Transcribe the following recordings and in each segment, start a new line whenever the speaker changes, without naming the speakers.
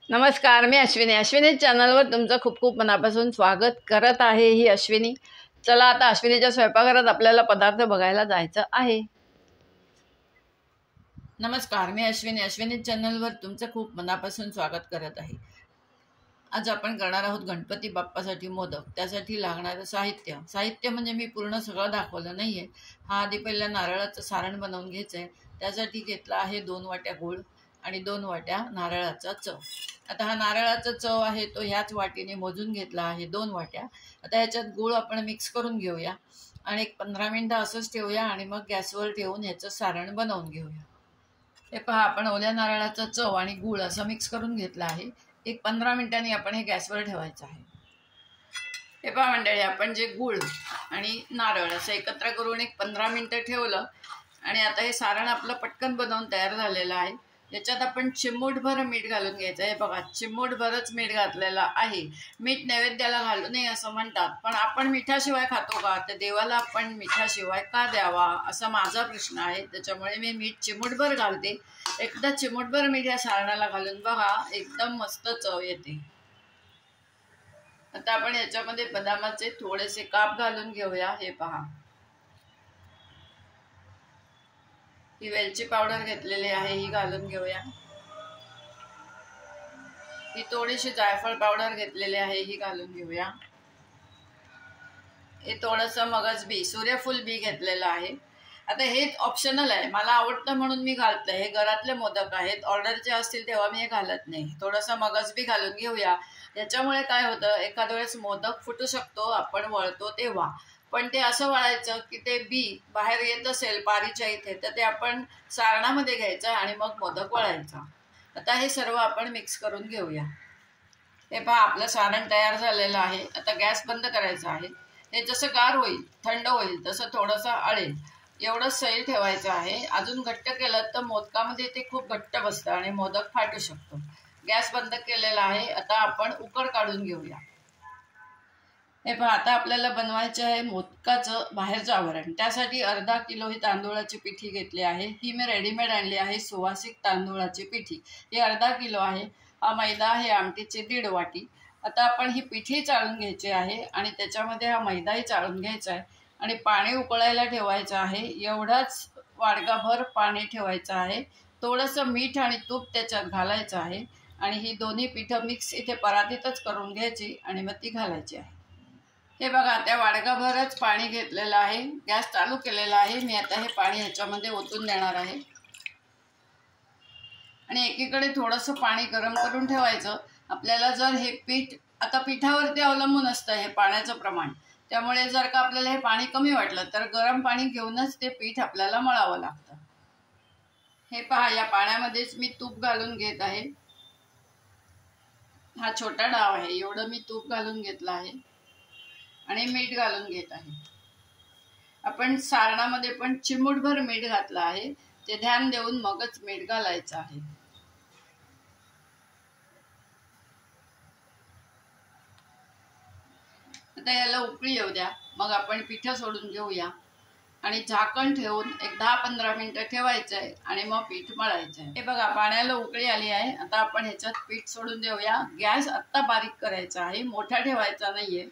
नमस्कार, मी अश्विनी चॅनलवर तुमचं खूप खूप मनापासून स्वागत करत आहे. ही अश्विनी. चला आता अश्विनीच्या स्वयंपाकघरात आपल्याला पदार्थ बघायला जायचं आहे. नमस्कार, मी अश्विनी चॅनलवर तुमचं खूप मनापासून स्वागत करत आहे. आज आपण करणार आहोत गणपती बाप्पासाठी मोदक. त्यासाठी लागणारं साहित्य म्हणजे मी पूर्ण सगळं दाखवलं नाहीये. हा आधी पहिल्या नारळाचं सारण बनवून घ्यायचं आहे. त्यासाठी घेतला आहे 2 वाट्या गूळ आणि 2 वाट्या नारळाचा चव. आता हा नारळाचा चव आहे तो ह्याच वाटीने मोजून घेतला आहे 2 वाट्या. आता ह्याच्यात गूळ आपण मिक्स करून घेऊया आणि एक 15 मिनिटं असंच ठेवूया आणि मग गॅसवर ठेवून ह्याचं सारण बनवून घेऊया. हे पहा, आपण ओल्या नारळाचा चव आणि गूळ असं मिक्स करून घेतलं आहे. एक 15 मिनिटांनी आपण हे गॅसवर ठेवायचं आहे. हे पहा मंडळी, आपण जे गूळ आणि नारळ असं एकत्र करून एक 15 मिनिटं ठेवलं आणि आता हे सारण आपलं पटकन बनवून तयार झालेलं आहे. याच्यात आपण चिमूटभर मीठ घालून घ्यायचं आहे. बघा, चिमूटभरच मीठ घातलेलं आहे. मीठ नैवेद्याला घालू नये असं म्हणतात, पण आपण मिठाशिवाय खातो का? तर देवाला आपण मिठाशिवाय का द्यावा असा माझा प्रश्न आहे. त्याच्यामुळे मी मीठ चिमूटभर घालते. एकदा चिमूटभर मीठ या सारणाला घालून बघा, एकदम मस्त चव येते. आता आपण याच्यामध्ये बदामाचे थोडेसे काप घालून घेऊया. हे पहा, ही वेलची पावडर घेतलेली आहे, ही घालून घेऊया. ही थोडीशी जायफळ पावडर घेतलेली आहे, ही घालून घेऊया. हे थोडंसं मगज बी, सूर्यफूल बी घेतलेलं आहे. आता हे ऑप्शनल आहे, मला आवडतं म्हणून मी घालते. हे घरातले मोदक आहेत, ऑर्डरचे असतील तेव्हा मी हे घालत नाही. थोडंसं मगज बी घालून घेऊया. याच्यामुळे काय होतं, एखाद्या वेळेस मोदक फुटू शकतो आपण वळतो तेव्हा, पण ते असं वळायचं की ते बी बाहेर येत असेल पारीच्या इथे, तर ते आपण सारणामध्ये घ्यायचं आणि मग मोदक वळायचा. आता हे सर्व आपण मिक्स करून घेऊया. हे पहा, आपलं सारण तयार झालेलं आहे. आता गॅस बंद करायचा आहे. हे जसं गार होईल, थंड होईल, तसं थोडंसं आळेल एवढं सैल ठेवायचं आहे. अजून घट्ट केलं तर मोदकामध्ये ते खूप घट्ट बसतं आणि मोदक फाटू शकतो. गॅस बंद केलेला आहे. आता आपण उकड काढून घेऊया. हे पहा, आता आपल्याला बनवायचे आहे मोदकाचं बाहेरचं आवरण. त्यासाठी अर्धा किलो ही तांदूळाची पिठी घेतली आहे. ही मी रेडीमेड आणली आहे, सुवासिक तांदूळाची पिठी. ही अर्धा किलो आहे. हा मैदा आहे आमटीची 1.5 वाटी. आता आपण ही पिठी चाळून घ्यायची आहे आणि त्याच्यामध्ये हा मैदाही चाळून घ्यायचा आहे आणि पाणी उकळायला ठेवायचं आहे. एवढाच वाडगाभर पाणी ठेवायचं आहे. थोडंसं मीठ आणि तूप त्याच्यात घालायचं आहे आणि ही दोन्ही पिठं मिक्स इथे परातीतच करून घ्यायची आणि मग ती घालायची आहे. हे बघा, त्या वाडगाभरच पाणी घेतलेलं आहे. गॅस चालू केलेला आहे. मी आता हे पाणी ह्याच्यामध्ये ओतून देणार आहे आणि एकीकडे थोडंसं पाणी गरम करून ठेवायचं. आपल्याला जर हे पीठ, आता पिठावरती अवलंबून असतं हे पाण्याचं प्रमाण, त्यामुळे जर का आपल्याला हे पाणी कमी वाटलं तर गरम पाणी घेऊनच ते पीठ आपल्याला मळावं लागतं. हे पहा, या पाण्यामध्येच मी तूप घालून घेत आहे. हा छोटा डाव आहे, एवढं मी तूप घालून घेतलं आहे आणि मीठ घालून घेत आहे. आपण सारणामध्ये पण चिमूटभर मीठ घातलं आहे, ते ध्यान देऊन मगच मीठ घालायचं आहे. आता याला उकळी येऊ द्या, मग आपण पिठं सोडून घेऊया आणि झाकण ठेवून एक 10-15 मिनिटं ठेवायचं आहे आणि मग पीठ मळायचं आहे. हे बघा, पाण्याला उकळी आली आहे. आता आपण ह्याच्यात पीठ सोडून देऊया. गॅस आत्ता बारीक करायचा आहे, मोठा ठेवायचा नाहीये.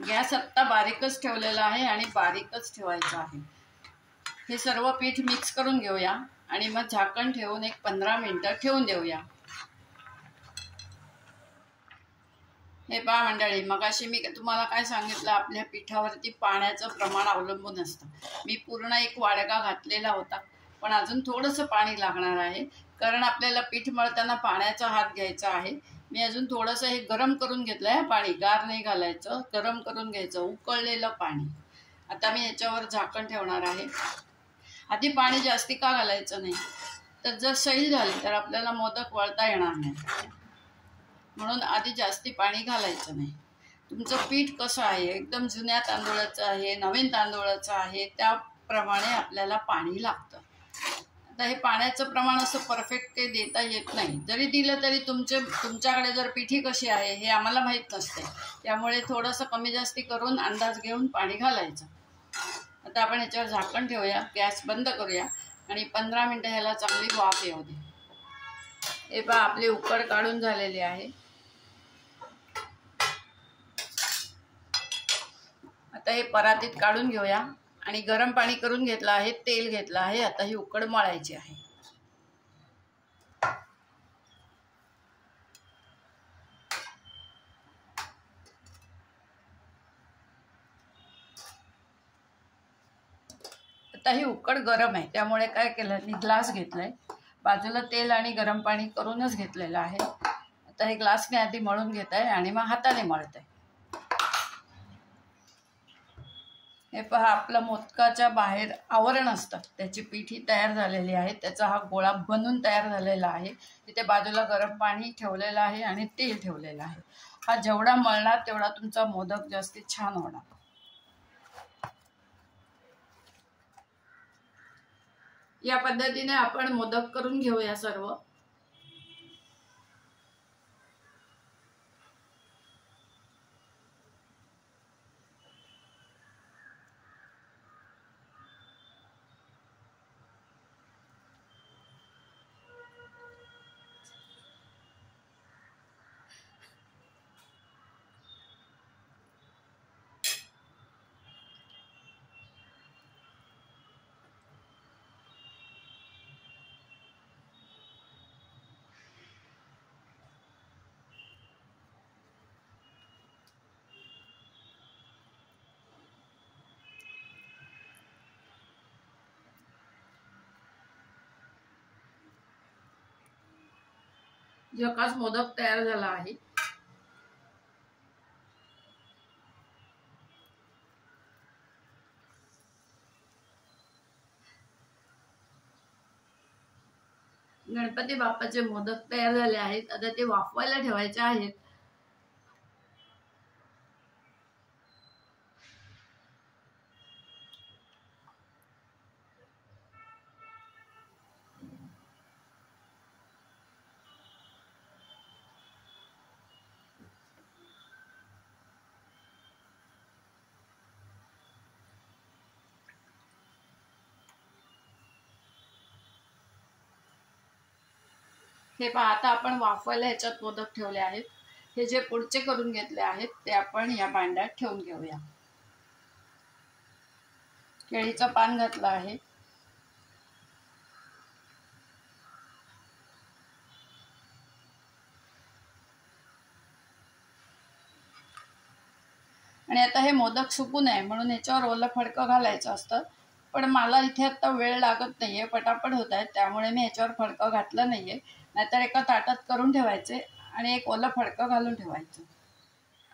गॅस आत्ता बारीकच ठेवलेला आहे आणि बारीकच ठेवायचं आहे. हे सर्व पीठ मिक्स करून घेऊया आणि मग झाकण ठेवून एक 15 मिनिटं ठेवून देऊया. हे पहा मंडळी, मगाशी मी तुम्हाला काय सांगितलं, आपल्या पिठावरती पाण्याचं प्रमाण अवलंबून असतं. मी पूर्ण एक वाडगा घातलेला होता, पण अजून थोडंसं पाणी लागणार आहे, कारण आपल्याला पीठ मळताना पाण्याचा हात घ्यायचा आहे. मी अजून थोडंसं हे गरम करून घेतलं आहे. पाणी गार नाही घालायचं, गरम करून घ्यायचं, उकळलेलं पाणी. आता मी ह्याच्यावर झाकण ठेवणार आहे. आधी पाणी जास्ती का घालायचं नाही, तर जर सैल झाली तर आपल्याला मोदक वळता येणार नाही, म्हणून आधी जास्ती पाणी घालायचं नाही. तुमचं पीठ कसं आहे, एकदम जुन्या तांदूळाचं आहे, नवीन तांदूळाचं आहे, त्याप्रमाणे आपल्याला पाणी लागतं. आता हे पाण्याचं प्रमाण असं परफेक्ट काही देता येत नाही. जरी दिलं तरी तुमच्याकडे जर पिठी कशी आहे हे आम्हाला माहीत नसते. त्यामुळे थोडंसं कमी जास्ती करून अंदाज घेऊन पाणी घालायचं. आता आपण याच्यावर झाकण ठेवूया, गॅस बंद करूया आणि 15 मिनटं ह्याला चांगली वाफ येऊ दे. हे पहा आपली उकड काढून झालेली आहे. आता हे परातीत काढून घेऊया आणि गरम पाणी करून घेतलं आहे, तेल घेतलं आहे. आता ही उकड मळायची आहे. आता ही उकड गरम आहे, त्यामुळे काय केलं, मी ग्लास घेतलाय, बाजूला तेल आणि गरम पाणी करूनच घेतलेलं आहे. आता हे ग्लासने आधी मळून घेत आहे आणि मग हाताने मळत आहे. हे पहा आपलं मोदकाच्या बाहेर आवरण असतं, त्याची पिठी तयार झालेली आहे. त्याचा हा गोळा बनून तयार झालेला आहे. तिथे बाजूला गरम पाणी ठेवलेलं आहे आणि तेल ठेवलेलं आहे. हा जेवढा मळणार तेवढा तुमचा मोदक जास्ती छान होणार. या पद्धतीने आपण मोदक करून घेऊया सर्व. झकास मोदक तयार झाला आहे. गणपती बाप्पाचे मोदक तयार झाले आहेत. आता ते वाफवायला ठेवायचे आहेत. हे पहा आता आपण वाफवायला ह्याच्यात मोदक ठेवले आहेत. हे जे पुढचे करून घेतले आहेत ते आपण या भांड्यात ठेवून घेऊया. केळीचं पान घातलं आहे. आणि आता हे मोदक सुकू नये म्हणून याच्यावर ओलं फडकं घालायचं असतं. पण मला इथे आता वेळ लागत नाहीये, पटापट होत आहेत, त्यामुळे मी याच्यावर फडकं घातलं नाहीये. नाहीतर एका ताटात करून ठेवायचे आणि एक ओलं फडकं घालून ठेवायचं.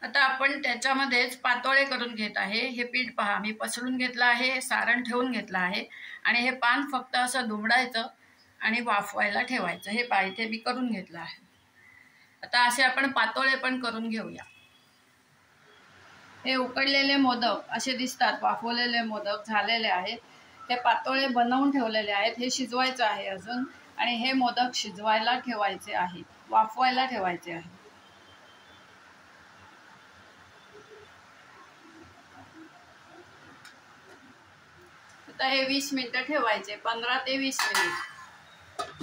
आता आपण त्याच्यामध्येच पातोळे करून घेत आहे. हे पीठ पहा मी पसरून घेतलं आहे, सारण ठेवून घेतलं आहे आणि हे पान फक्त असं दुमडायचं आणि वाफवायला ठेवायचं. हे पहा इथे मी करून घेतलं आहे. आता असे आपण पातोळे पण करून घेऊया. हे उकडलेले मोदक असे दिसतात, वाफवलेले मोदक झालेले आहेत. हे पातोळे बनवून ठेवलेले आहेत. हे शिजवायचं आहे अजून आणि हे मोदक शिजवायला ठेवायचे आहेत, वाफवायला ठेवायचे आहे. आता हे 20 मिनिटं ठेवायचे, 15 ते 20 मिनिट.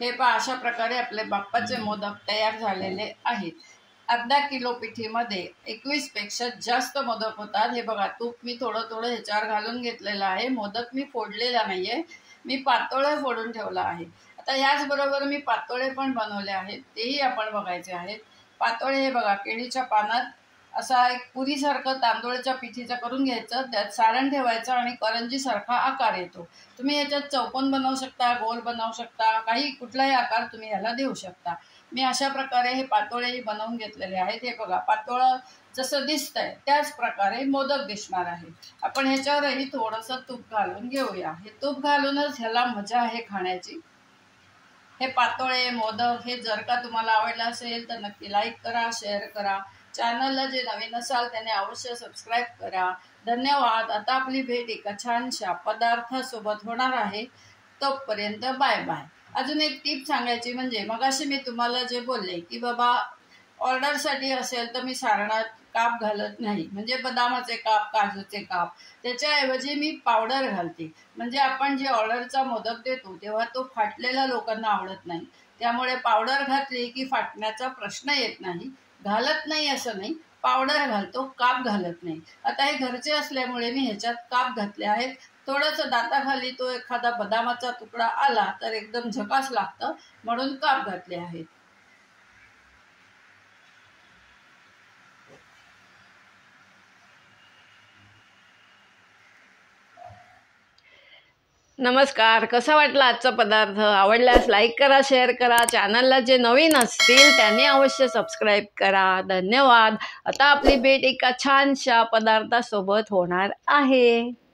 हे पहा अशा प्रकारे आपले बाप्पाचे मोदक तयार झालेले आहेत. अर्धा किलो पिठीमध्ये 21 पेक्षा जास्त मोदक होतात. हे बघा तूप मी थोडं थोडं ह्याच्यावर घालून घेतलेलं आहे. मोदक मी फोडलेला नाहीये, मी पातोळे फोडून ठेवला आहे. आता ह्याचबरोबर मी पातोळे पण बनवले आहेत, तेही आपण बघायचे आहेत. पातोळे हे बघा केळीच्या पानात असा एक पुरीसारखं तांदूळाच्या पिठीचं करून घ्यायचं, त्यात सारण ठेवायचं आणि करंजीसारखा आकार येतो. तुम्ही याच्यात चौकोन बनवू शकता, गोल बनवू शकता, काही कुठलाही आकार तुम्ही याला देऊ शकता. मी अशा प्रकारे हे पातोळे बनवून घेतलेले आहेत. हे बघा पातोळं जसं दिसतंय त्याच प्रकारे मोदक दिसणार आहे. आपण ह्याच्यावरही थोडंसं तूप घालून घेऊया. हे तूप घालूनच ह्याला मजा आहे खाण्याची. हे पातोळे मोदक हे जर का तुम्हाला आवडलं असेल तर नक्की लाईक करा, शेअर करा. चॅनलला जे नवीन असाल त्याने अवश्य सबस्क्राईब करा. धन्यवाद. आता आपली भेट एका छानशा पदार्थासोबत होणार आहे. तोपर्यंत बाय बाय. अजून एक टीप सांगायची म्हणजे मगाशी मी तुम्हाला जे बोलले की बाबा ऑर्डरसाठी असेल तर मी सारणात काप घालत नाही, म्हणजे बदामाचे काप, काजूचे काप. त्याच्याऐवजी मी पावडर घालते. म्हणजे आपण जे ऑर्डरचा मोदक देतो तेव्हा तो फाटलेला लोकांना आवडत नाही. त्यामुळे पावडर घातली की फाटण्याचा प्रश्न येत नाही. घालत नाही असं नाही, पावडर घालतो, काप घालत नाही. आता हे घरचे असल्यामुळे मी ह्याच्यात काप घातले आहेत. थोडंसं दाताखाली तो एखादा बदामाचा तुकडा आला तर एकदम झकास लागतं, म्हणून काप घातले आहेत. नमस्कार. कसा वाटला आजचा पदार्थ? आवडल्यास लाईक करा, शेअर करा. चॅनलला जे नवीन असतील त्यांनी अवश्य सबस्क्राईब करा. धन्यवाद. आता आपली भेट एका छानशा पदार्थासोबत होणार आहे.